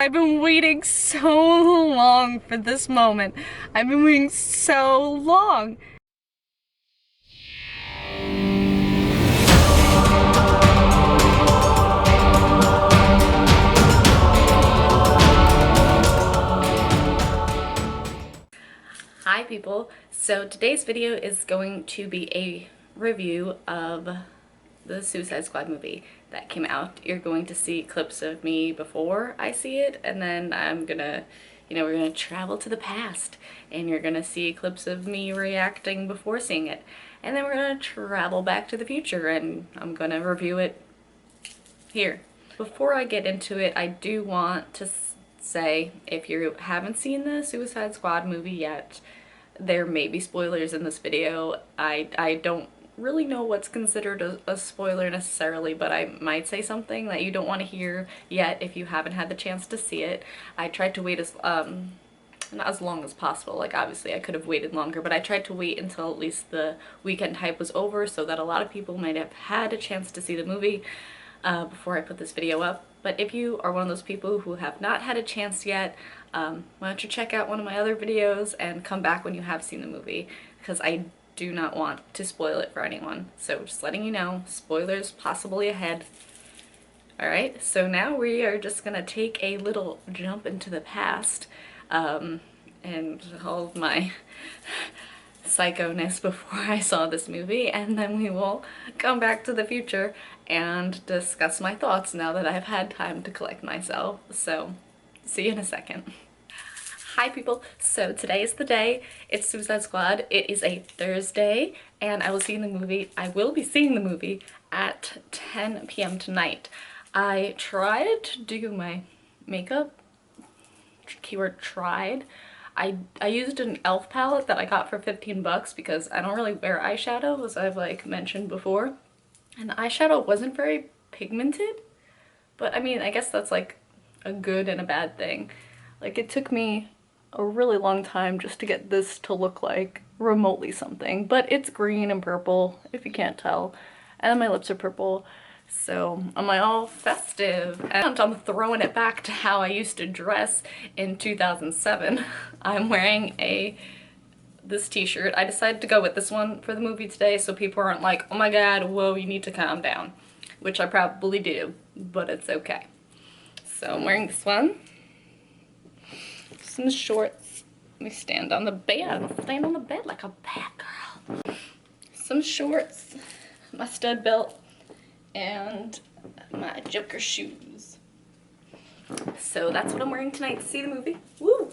I've been waiting so long for this moment. I've been waiting so long. Hi people, so today's video is going to be a review of the Suicide Squad movie that came out. You're going to see clips of me before I see it, and then I'm gonna, we're gonna travel to the past and you're gonna see clips of me reacting before seeing it. And then we're gonna travel back to the future and I'm gonna review it here. Before I get into it, I do want to say, if you haven't seen the Suicide Squad movie yet, there may be spoilers in this video. I don't really know what's considered a spoiler necessarily, but I might say something that you don't want to hear yet if you haven't had the chance to see it. I tried to wait as not as long as possible. Like, obviously I could have waited longer, but I tried to wait until at least the weekend hype was over so that a lot of people might have had a chance to see the movie before I put this video up. But if you are one of those people who have not had a chance yet, why don't you check out one of my other videos and come back when you have seen the movie, because I do not want to spoil it for anyone. So just letting you know, spoilers possibly ahead. Alright, so now we are just gonna take a little jump into the past, and all of my psycho-ness before I saw this movie, and then we will come back to the future and discuss my thoughts now that I've had time to collect myself. So, see you in a second. Hi people, so today is the day. It's Suicide Squad. It is a Thursday and I will be seeing the movie at 10 p.m. tonight. I tried to do my makeup, keyword tried. I used an e.l.f. palette that I got for 15 bucks because I don't really wear eyeshadow, as I've like mentioned before. And the eyeshadow wasn't very pigmented, but I mean, I guess that's like a good and a bad thing. Like, it took me a really long time just to get this to look like remotely something, but it's green and purple, if you can't tell, and then my lips are purple, so I'm like all festive, and I'm throwing it back to how I used to dress in 2007. I'm wearing this t-shirt. I decided to go with this one for the movie today so people aren't like, oh my god, whoa, you need to calm down, which I probably do, but it's okay. So I'm wearing this one, some shorts. Let me stand on the bed. Stand on the bed like a bad girl. Some shorts, my stud belt, and my Joker shoes. So that's what I'm wearing tonight to see the movie. Woo!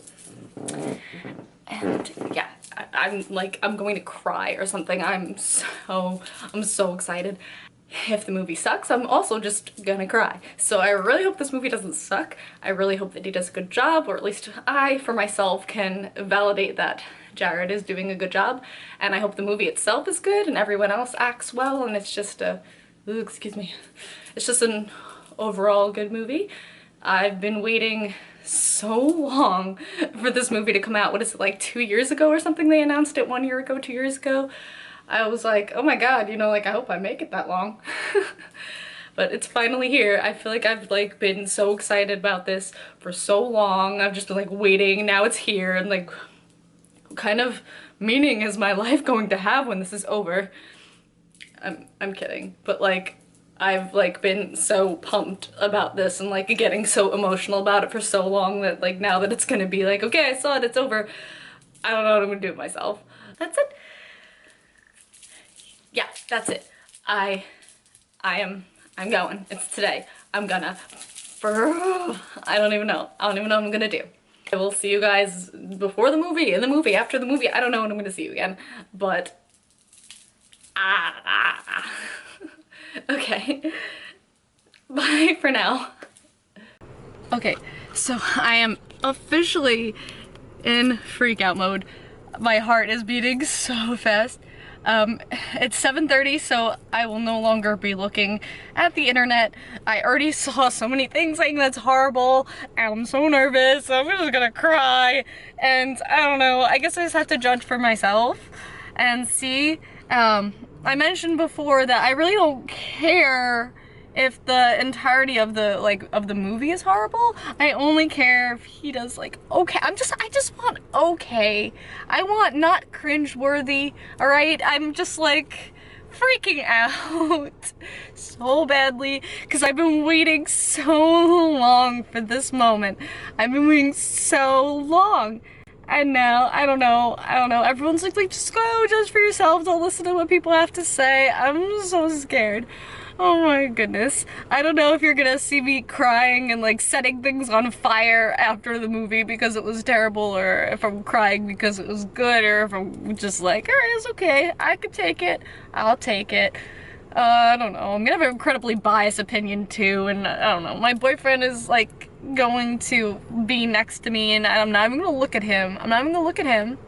And yeah, I'm going to cry or something. I'm so excited. If the movie sucks, I'm also just gonna cry. So I really hope this movie doesn't suck. I really hope that he does a good job, or at least I, for myself, can validate that Jared is doing a good job. And I hope the movie itself is good and everyone else acts well, and it's just excuse me. It's just an overall good movie. I've been waiting so long for this movie to come out. What is it, like 2 years ago or something they announced it? 1 year ago, 2 years ago? I was like, oh my god, like, I hope I make it that long. But it's finally here. I feel like I've like been so excited about this for so long. I've just been like waiting, now it's here, and like, what kind of meaning is my life going to have when this is over? I'm kidding, but like, I've like been so pumped about this and like getting so emotional about it for so long that like now that it's gonna be like, okay, I saw it, it's over, I don't know what I'm gonna do with myself. That's it. Yeah, that's it. I'm going. It's today. I'm gonna, I don't even know what I'm gonna do. I will see you guys before the movie, in the movie, after the movie. I don't know when I'm gonna see you again, but okay. Bye for now. Okay, so I am officially in freak out mode. My heart is beating so fast. It's 7:30, so I will no longer be looking at the internet. I already saw so many things saying that's horrible, and I'm so nervous, so I'm just gonna cry, and I don't know, I guess I just have to judge for myself and see. I mentioned before that I really don't care if the entirety of the movie is horrible. I only care if he does like okay. I just want okay. I want not cringeworthy, alright? I'm just like freaking out so badly because I've been waiting so long for this moment. I've been waiting so long. And now, I don't know, everyone's like, just go judge for yourself, don't listen to what people have to say. I'm so scared. Oh my goodness. I don't know if you're gonna see me crying and like setting things on fire after the movie because it was terrible, or if I'm crying because it was good, or if I'm just like, alright, it's okay, I can take it, I'll take it. I don't know, I'm gonna have an incredibly biased opinion too, and I don't know, my boyfriend is like going to be next to me and I'm not even gonna look at him. I'm not even gonna look at him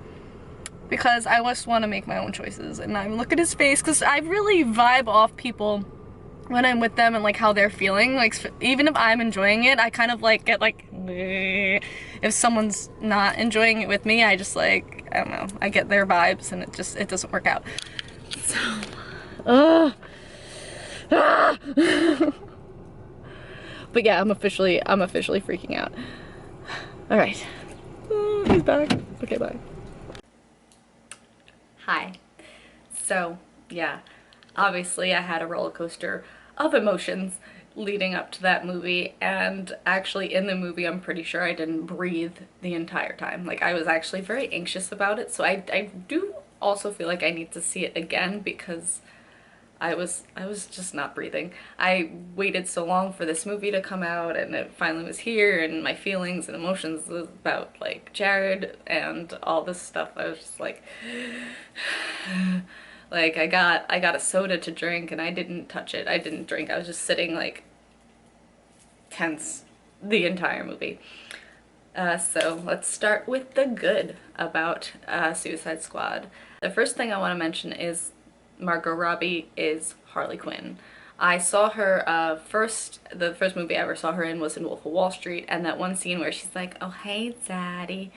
because I just want to make my own choices and I look at his face because I really vibe off people when I'm with them and like how they're feeling. Like even if I'm enjoying it, I kind of like get like if someone's not enjoying it with me, I just like, I don't know, I get their vibes and it doesn't work out. So but yeah, I'm officially freaking out. All right. Oh, he's back. Okay, bye. Hi. So, yeah, obviously I had a roller coaster of emotions leading up to that movie, and actually in the movie I'm pretty sure I didn't breathe the entire time. Like, I was actually very anxious about it, so I do also feel like I need to see it again because I was just not breathing. I waited so long for this movie to come out and it finally was here, and my feelings and emotions about like Jared and all this stuff, I was just like like I got a soda to drink and I didn't touch it. I didn't drink. I was just sitting like tense the entire movie. So let's start with the good about Suicide Squad. The first thing I want to mention is Margot Robbie is Harley Quinn. I saw her the first movie I ever saw her in was in Wolf of Wall Street, and that one scene where she's like, oh hey daddy,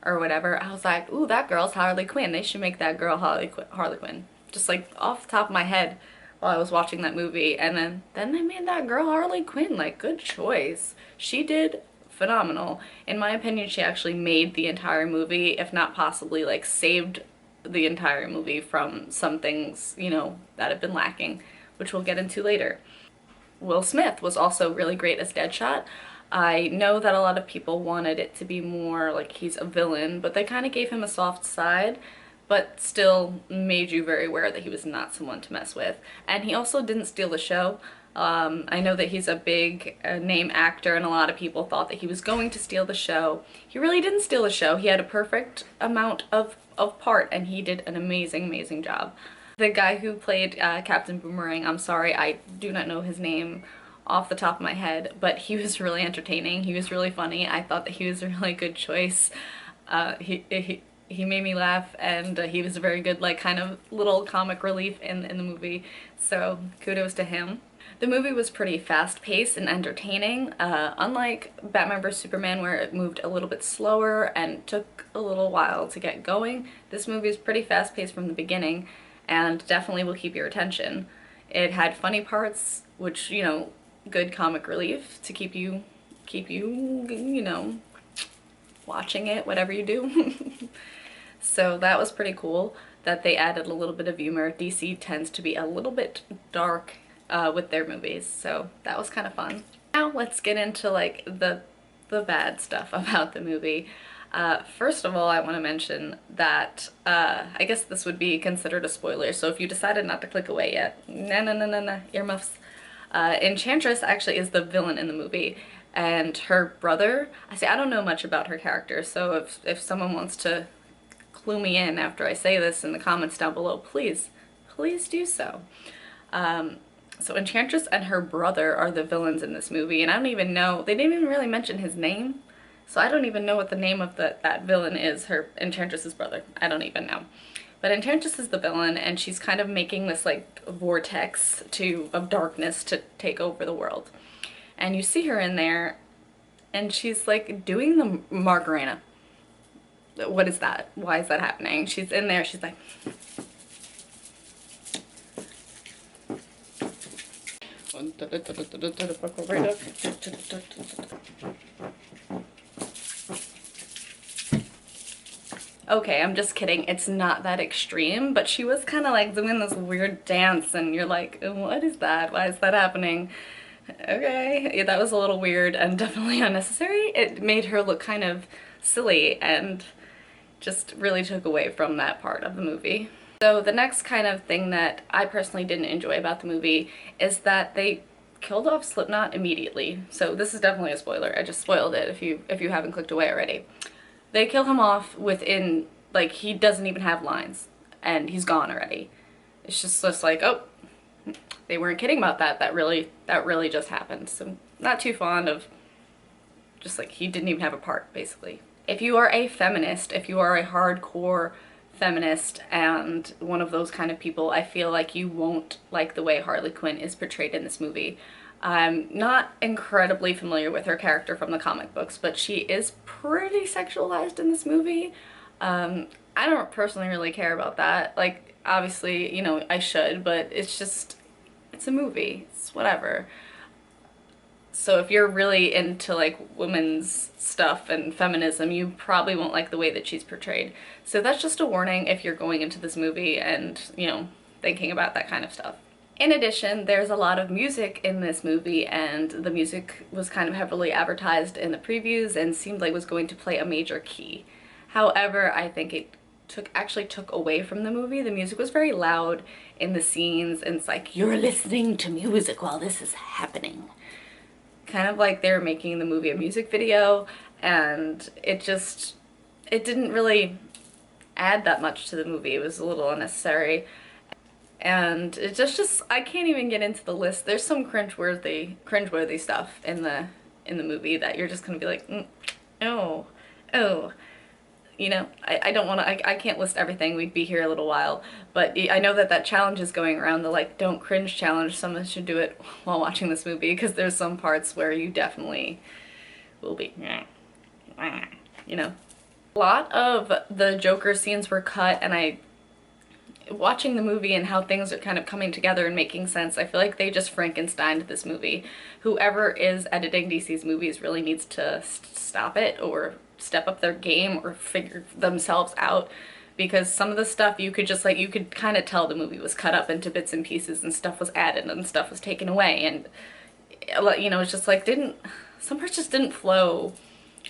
or whatever, I was like, ooh, that girl's Harley Quinn. They should make that girl Harley Quinn. Just like off the top of my head while I was watching that movie, and then they made that girl Harley Quinn. Like, good choice. She did phenomenal. In my opinion, she actually made the entire movie, if not possibly like saved the entire movie from some things, you know, that have been lacking, which we'll get into later. Will Smith was also really great as Deadshot. I know that a lot of people wanted it to be more like he's a villain, but they kind of gave him a soft side, but still made you very aware that he was not someone to mess with. And he also didn't steal the show. I know that he's a big name actor and a lot of people thought that he was going to steal the show. He really didn't steal the show. He had a perfect amount of part and he did an amazing job. The guy who played Captain Boomerang, I'm sorry, I do not know his name off the top of my head, but he was really entertaining. He was really funny. I thought that he was a really good choice. He made me laugh, and he was a very good like kind of little comic relief in the movie, so kudos to him. The movie was pretty fast-paced and entertaining, unlike Batman vs Superman where it moved a little bit slower and took a little while to get going. This movie is pretty fast-paced from the beginning and definitely will keep your attention. It had funny parts, which, you know, good comic relief to keep you, you know, watching it, whatever you do. So that was pretty cool that they added a little bit of humor. DC tends to be a little bit dark with their movies, so that was kind of fun. Now let's get into like the bad stuff about the movie. First of all, I want to mention that I guess this would be considered a spoiler, so if you decided not to click away yet, no, earmuffs. Enchantress actually is the villain in the movie, and her brother, I don't know much about her character, so if someone wants to clue me in after I say this in the comments down below, please do so. So Enchantress and her brother are the villains in this movie, and I don't even know, they didn't even really mention his name, so I don't even know what the name of that villain is, Enchantress's brother. I don't even know. But Enchantress is the villain, and she's kind of making this like vortex of darkness to take over the world. And you see her in there, and she's like doing the Macarena. What is that? Why is that happening? She's in there, she's like... Okay, I'm just kidding. It's not that extreme, but she was kind of like doing this weird dance and you're like, what is that? Why is that happening? Okay, yeah, that was a little weird and definitely unnecessary. It made her look kind of silly and just really took away from that part of the movie. So the next kind of thing that I personally didn't enjoy about the movie is that they killed off Slipknot immediately. So this is definitely a spoiler. I just spoiled it if you haven't clicked away already. They kill him off within, like, he doesn't even have lines and he's gone already. It's just like, oh, they weren't kidding about that. That really just happened. So not too fond of just like he didn't even have a part, basically. If you are a feminist, if you are a hardcore feminist and one of those kind of people, I feel like you won't like the way Harley Quinn is portrayed in this movie. I'm not incredibly familiar with her character from the comic books, but she is pretty sexualized in this movie. I don't personally really care about that. Like, obviously, you know, I should, but it's just, it's a movie. It's whatever. So if you're really into like women's stuff and feminism, you probably won't like the way that she's portrayed. So that's just a warning if you're going into this movie and, you know, thinking about that kind of stuff. In addition, there's a lot of music in this movie, and the music was kind of heavily advertised in the previews and seemed like it was going to play a major key. However, I think it actually took away from the movie. The music was very loud in the scenes, and it's like, you're listening to music while this is happening. Kind of like they were making the movie a music video, and it didn't really add that much to the movie. It was a little unnecessary. And it just I can't even get into the list. There's some cringeworthy stuff in the movie that you're just gonna be like, oh, you know, I don't want to, I can't list everything. We'd be here a little while, but I know that challenge is going around, the like don't cringe challenge. Someone should do it while watching this movie, because there's some parts where you definitely will be, you know. A lot of the Joker scenes were cut, and watching the movie and how things are kind of coming together and making sense, I feel like they just Frankensteined this movie. Whoever is editing DC's movies really needs to stop it or step up their game or figure themselves out, because some of the stuff you could kind of tell the movie was cut up into bits and pieces, and stuff was added and stuff was taken away, and you know, it's just like some parts just didn't flow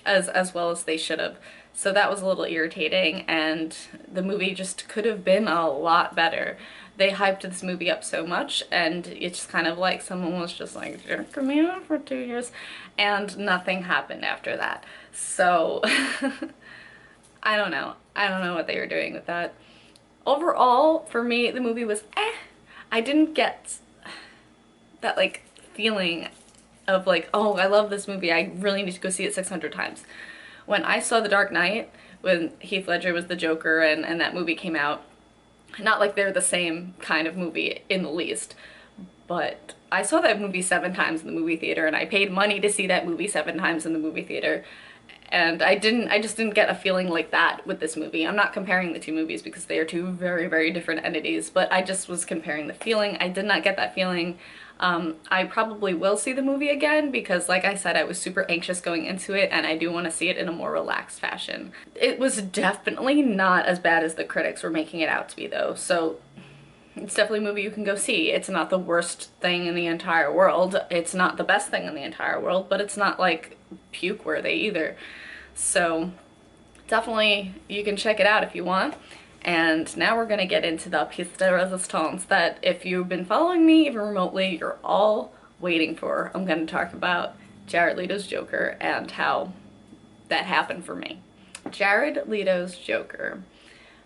as well as they should have. So that was a little irritating, and the movie just could have been a lot better. They hyped this movie up so much, and it's just kind of like someone was just like, jerking me off for 2 years, and nothing happened after that. So, I don't know. I don't know what they were doing with that. Overall, for me, the movie was I didn't get that, like, feeling of like, oh, I love this movie, I really need to go see it 600 times. When I saw The Dark Knight, when Heath Ledger was the Joker and that movie came out, not like they're the same kind of movie in the least, but I saw that movie 7 times in the movie theater, and I paid money to see that movie 7 times in the movie theater, and I just didn't get a feeling like that with this movie. I'm not comparing the two movies because they are two very, very different entities, but I just was comparing the feeling. I did not get that feeling. I probably will see the movie again because, like I said, I was super anxious going into it, and I do want to see it in a more relaxed fashion. It was definitely not as bad as the critics were making it out to be, though, so it's definitely a movie you can go see. It's not the worst thing in the entire world. It's not the best thing in the entire world, but it's not, like, puke-worthy either. So definitely you can check it out if you want. And now we're gonna get into the pièce de résistance that, if you've been following me even remotely, you're all waiting for. I'm gonna talk about Jared Leto's Joker and how that happened for me. Jared Leto's Joker.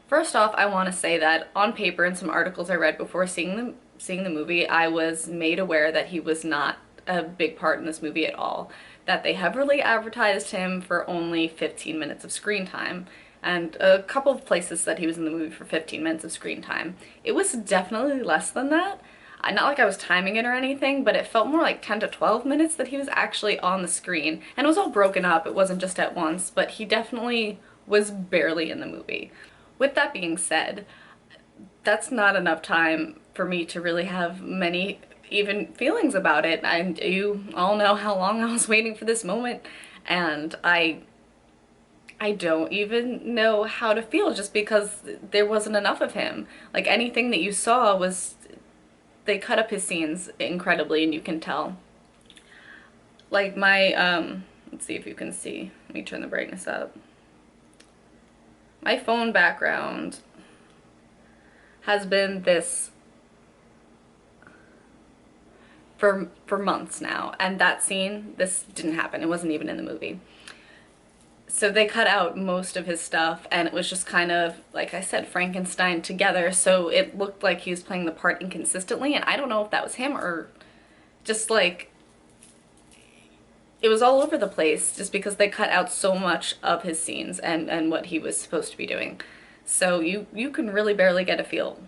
First off, I want to say that on paper, in some articles I read before seeing the movie, I was made aware that he was not a big part in this movie at all. That they heavily advertised him for only 15 minutes of screen time, and a couple of places said he was in the movie for 15 minutes of screen time. It was definitely less than that. Not like I was timing it or anything, but it felt more like 10 to 12 minutes that he was actually on the screen. And it was all broken up, it wasn't just at once, but he definitely was barely in the movie. With that being said, that's not enough time for me to really have many even feelings about it. And you all know how long I was waiting for this moment, and I don't even know how to feel, just because there wasn't enough of him. Like, anything that you saw was, they cut up his scenes incredibly, and you can tell. Like my, let's see if you can see. Let me turn the brightness up. My phone background has been this for months now, and that scene, this didn't happen. It wasn't even in the movie. So they cut out most of his stuff, and it was just kind of, like I said, Frankenstein together, so it looked like he was playing the part inconsistently, and I don't know if that was him or just like, it was all over the place just because they cut out so much of his scenes and what he was supposed to be doing. So you can really barely get a feel,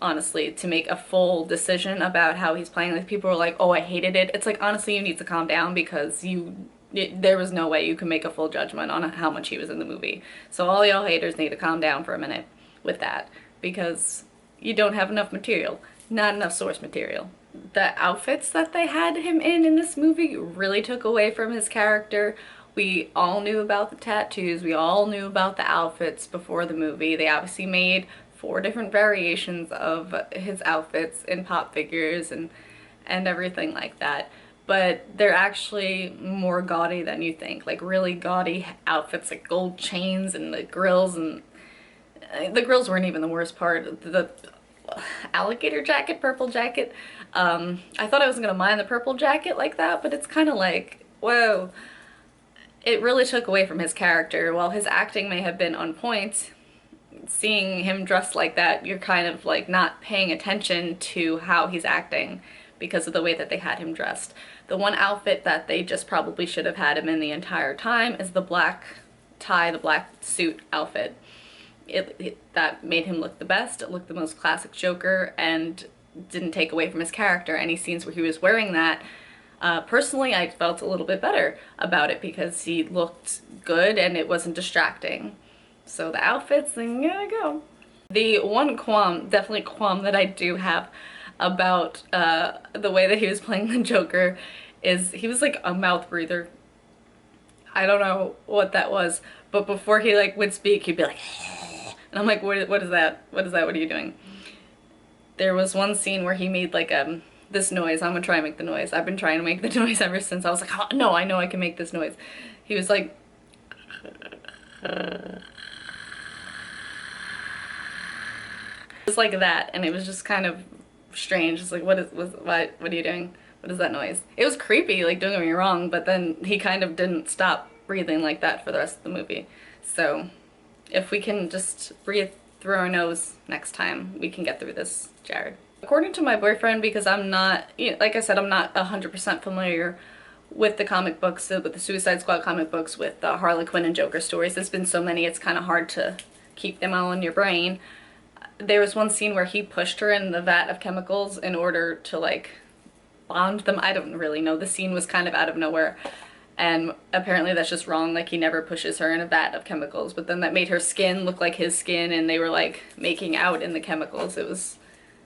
honestly, to make a full decision about how he's playing. Like, people are like, oh, I hated it. It's like, honestly, you need to calm down, because there was no way you can make a full judgment on how much he was in the movie. So all y'all haters need to calm down for a minute with that, because you don't have enough material, not enough source material. The outfits that they had him in this movie really took away from his character. We all knew about the tattoos, we all knew about the outfits before the movie. They obviously made 4 different variations of his outfits in pop figures and everything like that. But they're actually more gaudy than you think. Like, really gaudy outfits, like gold chains and the grills, and the grills weren't even the worst part. The alligator jacket, purple jacket. I thought I wasn't gonna mind the purple jacket like that, but it's kind of like, whoa. It really took away from his character. While his acting may have been on point, seeing him dressed like that, you're kind of like not paying attention to how he's acting because of the way that they had him dressed. The one outfit that they just probably should have had him in the entire time is the black tie, the black suit outfit. That made him look the best. It looked the most classic Joker and didn't take away from his character. Any scenes where he was wearing that, personally, I felt a little bit better about it because he looked good and it wasn't distracting. So the outfits, then you gotta go. The one qualm, definitely qualm, that I do have about the way that he was playing the Joker is he was like a mouth breather. I don't know what that was, but before he like would speak, he'd be like, and I'm like, what is that? What is that? What are you doing? There was one scene where he made like this noise. I'm gonna try and make the noise. I've been trying to make the noise ever since. I was like, oh, no, I know I can make this noise. He was like, just like that, and it was just kind of strange. It's like, what are you doing? What is that noise? It was creepy, like, don't get me wrong, but then he kind of didn't stop breathing like that for the rest of the movie. So if we can just breathe through our nose next time, we can get through this, Jared. According to my boyfriend, because I'm not, like I said, I'm not 100% familiar with the comic books, with the Suicide Squad comic books, with the Harley Quinn and Joker stories. There's been so many, it's kind of hard to keep them all in your brain. There was one scene where he pushed her in the vat of chemicals in order to, like, bond them. I don't really know. The scene was kind of out of nowhere, and apparently that's just wrong. Like, he never pushes her in a vat of chemicals, but then that made her skin look like his skin, and they were, like, making out in the chemicals. It was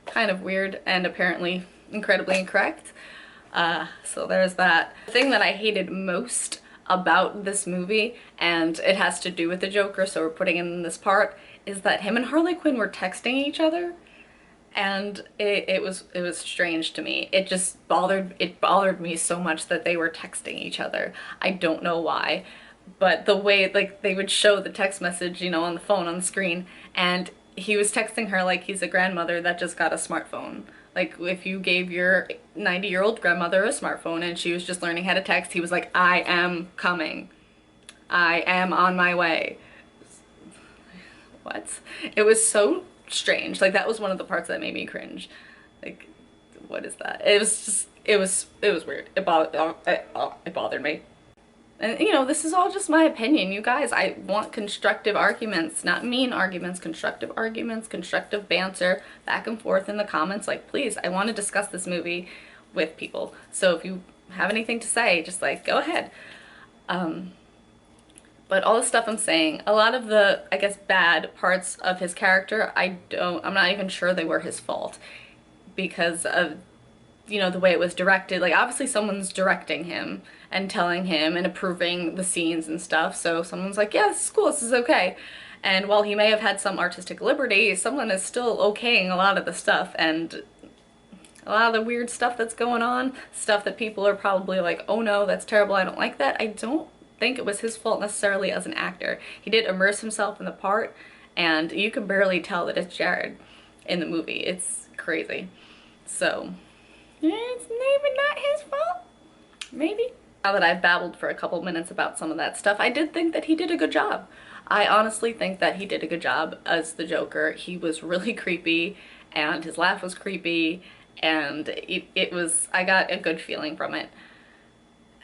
kind of weird and apparently incredibly incorrect. So there's that. The thing that I hated most about this movie, and it has to do with the Joker, so we're putting in this part, is that him and Harley Quinn were texting each other, and it was strange to me. It just bothered me so much that they were texting each other. I don't know why, but the way, like, they would show the text message, you know, on the phone, on the screen, and he was texting her like he's a grandmother that just got a smartphone. Like, if you gave your 90-year-old grandmother a smartphone and she was just learning how to text, he was like, I am coming. I am on my way. What? It was so strange. Like, that was one of the parts that made me cringe. Like, what is that? It was just, it was weird. It bothered me. And, you know, this is all just my opinion, you guys. I want constructive arguments, not mean arguments, constructive banter, back and forth in the comments. Like, please, I want to discuss this movie with people. So if you have anything to say, just, like, go ahead. But all the stuff I'm saying, a lot of the, I guess, bad parts of his character, I'm not even sure they were his fault, because of you know, the way it was directed. Like, obviously someone's directing him and telling him and approving the scenes and stuff, so someone's like, yeah, this is cool, this is okay. And while he may have had some artistic liberty, someone is still okaying a lot of the stuff, and a lot of the weird stuff that's going on, stuff that people are probably like, oh no, that's terrible, I don't like that. I don't think it was his fault necessarily as an actor. He did immerse himself in the part, and you can barely tell that it's Jared in the movie. It's crazy. So, it's maybe not his fault. Maybe. Now that I've babbled for a couple minutes about some of that stuff, I did think that he did a good job. I honestly think that he did a good job as the Joker. He was really creepy, and his laugh was creepy, and it was, I got a good feeling from it.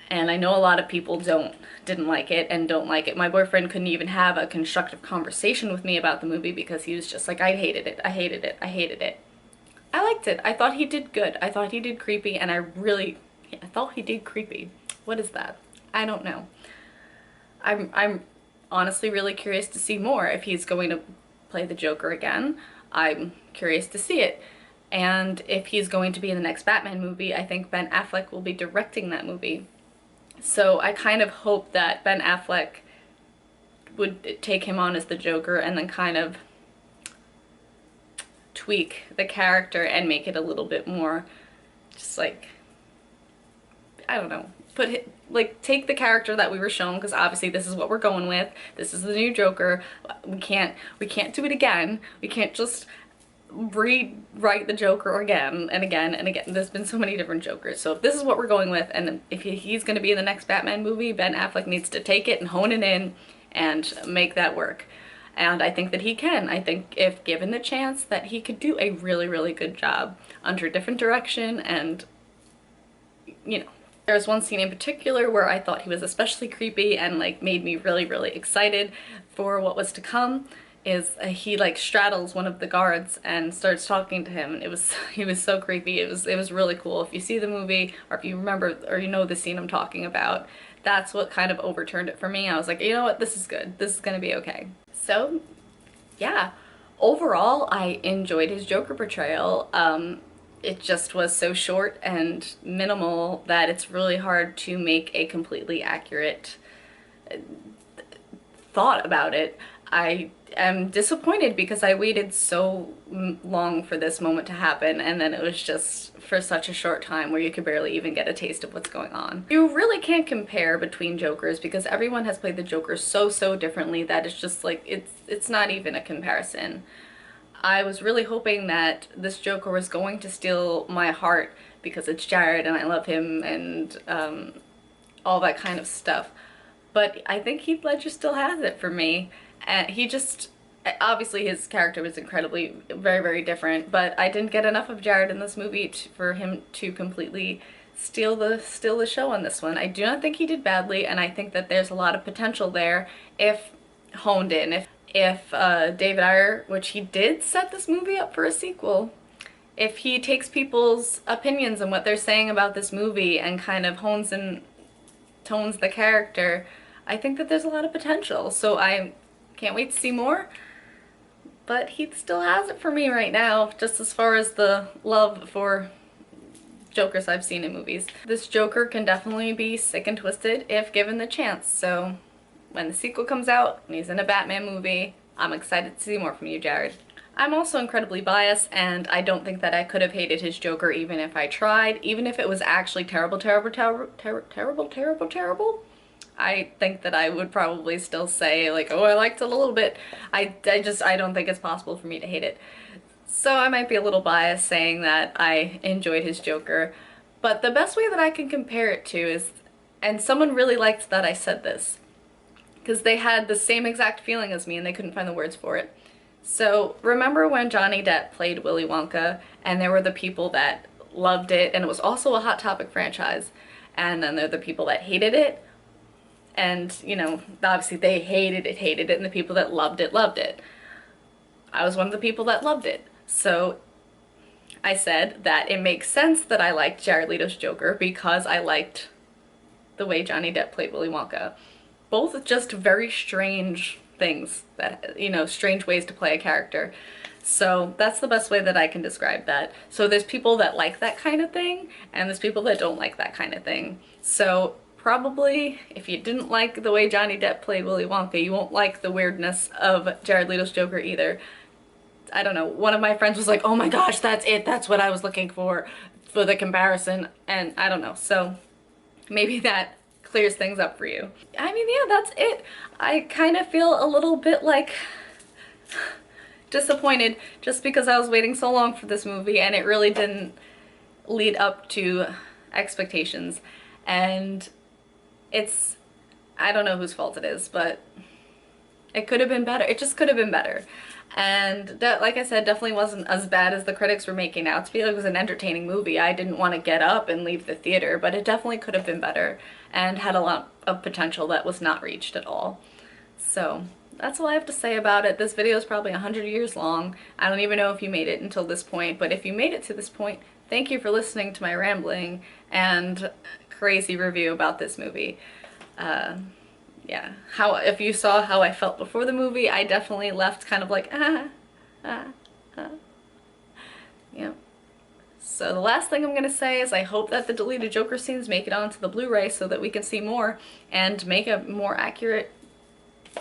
And I know a lot of people didn't like it and don't like it. My boyfriend couldn't even have a constructive conversation with me about the movie because he was just like, I hated it, I hated it, I hated it. I liked it. I thought he did good. I thought he did creepy, and I thought he did creepy. What is that? I don't know. I'm honestly really curious to see more if he's going to play the Joker again. I'm curious to see it. And if he's going to be in the next Batman movie, I think Ben Affleck will be directing that movie. So I kind of hope that Ben Affleck would take him on as the Joker and then kind of tweak the character and make it a little bit more just like, I don't know, take the character that we were shown, because obviously this is what we're going with. This is the new Joker. We can't do it again. We can't just rewrite the Joker again and again and again. There's been so many different Jokers. So if this is what we're going with, and if he's going to be in the next Batman movie, Ben Affleck needs to take it and hone it in and make that work. And I think that he can. I think if given the chance that he could do a really, really good job under a different direction. And, you know, there was one scene in particular where I thought he was especially creepy and like made me really, really excited for what was to come. He like straddles one of the guards and starts talking to him, and he was so creepy. It was really cool. If you see the movie, or if you remember or you know the scene I'm talking about, that's what kind of overturned it for me. I was like, you know what, this is good. This is gonna be okay. So yeah, overall I enjoyed his Joker portrayal. It just was so short and minimal that it's really hard to make a completely accurate thought about it. I am disappointed because I waited so long for this moment to happen, and then it was just for such a short time where you could barely even get a taste of what's going on. You really can't compare between Jokers because everyone has played the Joker so differently that it's just like, it's not even a comparison. I was really hoping that this Joker was going to steal my heart because it's Jared and I love him and all that kind of stuff. But I think Heath Ledger still has it for me. He just, obviously his character was incredibly, very different, but I didn't get enough of Jared in this movie for him to completely steal the show on this one. I do not think he did badly, and I think that there's a lot of potential there if honed in. If David Ayer, which he did set this movie up for a sequel, if he takes people's opinions and what they're saying about this movie and kind of hones and tones the character, I think that there's a lot of potential. So I can't wait to see more, but he still has it for me right now, just as far as the love for Jokers I've seen in movies. This Joker can definitely be sick and twisted if given the chance, so when the sequel comes out and he's in a Batman movie, I'm excited to see more from you, Jared. I'm also incredibly biased, and I don't think that I could have hated his Joker even if I tried, even if it was actually terrible. I think that I would probably still say like, oh, I liked it a little bit. I don't think it's possible for me to hate it. So I might be a little biased saying that I enjoyed his Joker, but the best way that I can compare it to is, and someone really liked that I said this, because they had the same exact feeling as me and they couldn't find the words for it. So remember when Johnny Depp played Willy Wonka and there were the people that loved it, and it was also a Hot Topic franchise, and then there are the people that hated it, and you know, obviously they hated it, and the people that loved it, loved it. I was one of the people that loved it. So I said that it makes sense that I liked Jared Leto's Joker because I liked the way Johnny Depp played Willy Wonka. Both just very strange things that, you know, strange ways to play a character. So that's the best way that I can describe that. So there's people that like that kind of thing, and there's people that don't like that kind of thing. So probably if you didn't like the way Johnny Depp played Willy Wonka, you won't like the weirdness of Jared Leto's Joker either. I don't know, one of my friends was like, oh my gosh, that's it, that's what I was looking for the comparison, and I don't know, so maybe that clears things up for you. I mean, yeah, that's it. I kind of feel a little bit like disappointed just because I was waiting so long for this movie and it really didn't lead up to expectations, and it's, I don't know whose fault it is, but it could have been better. It just could have been better. And that, like I said, definitely wasn't as bad as the critics were making out to be. It was an entertaining movie. I didn't want to get up and leave the theater, but it definitely could have been better and had a lot of potential that was not reached at all. So that's all I have to say about it. This video is probably 100 years long. I don't even know if you made it until this point, but if you made it to this point, thank you for listening to my rambling and crazy review about this movie. Yeah, if you saw how I felt before the movie, I definitely left kind of like, yeah. So the last thing I'm gonna say is I hope that the deleted Joker scenes make it onto the Blu-ray so that we can see more and make a more accurate,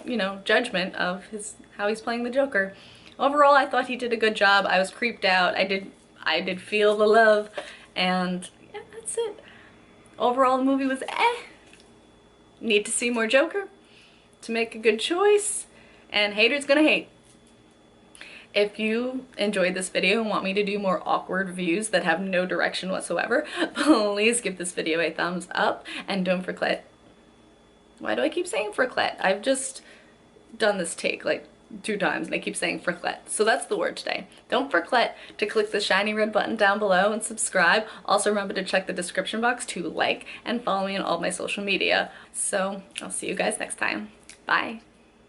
you know, judgment of how he's playing the Joker. Overall, I thought he did a good job. I was creeped out. I did feel the love, and yeah, that's it. Overall, the movie was Need to see more Joker to make a good choice, and haters gonna hate. If you enjoyed this video and want me to do more awkward reviews that have no direction whatsoever, please give this video a thumbs up, and don't forget, why do I keep saying forget? I've just done this take like 2 times and I keep saying forget. So that's the word today. Don't forget to click the shiny red button down below and subscribe. Also remember to check the description box to like and follow me on all my social media. So I'll see you guys next time. Bye.